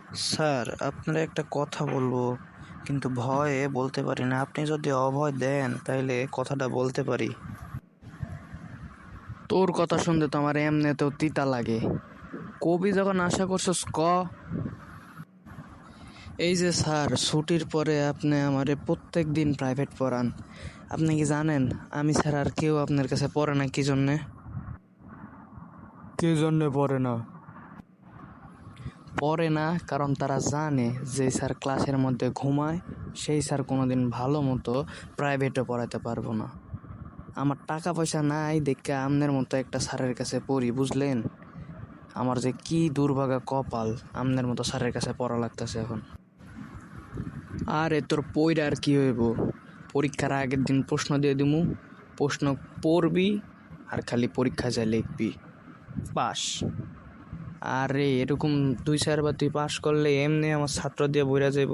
Sir, আপনার একটা কথা বলবো, কিন্তু ভয়ে বলতে পারি না। আপনি যদি অভয় দেন তাইলে কথাটা বলতে পারি। তোর কথা শুনতে তো আমার এমনিতেও তিতা লাগে। কবি যখন আশা করছস ক। এই যে স্যার, ছুটির পরে আপনি আমারে প্রত্যেক দিন প্রাইভেট পড়ান। আপনি কি জানেন আমি ছাড়া আর কেউ আপনার কাছে পড়ে না কি জন্যে? কে জন্যে পড়ে না? পড়ে না কারণ তারা জানে যে স্যার ক্লাসের মধ্যে ঘুমায় সেই স্যার কোনোদিন ভালো মতো প্রাইভেটে পড়াতে পারবো না। আমার টাকা পয়সা নাই দেখে আপনার মতো একটা স্যারের কাছে পড়ি, বুঝলেন? আমার যে কি দুর্ভাগা কপাল, আপনার মতো স্যারের কাছে পড়া লাগতেছে এখন। আরে তোর পইরা আর কি হইব? পরীক্ষার আগের দিন প্রশ্ন দিয়ে দিমু, প্রশ্ন পড়বি আর খালি পরীক্ষা যায় লিখবি, পাস। আরে এরকম 2-4 বার তুই পাস করলে এমনি আমার ছাত্র দিয়ে বইরা যাইব।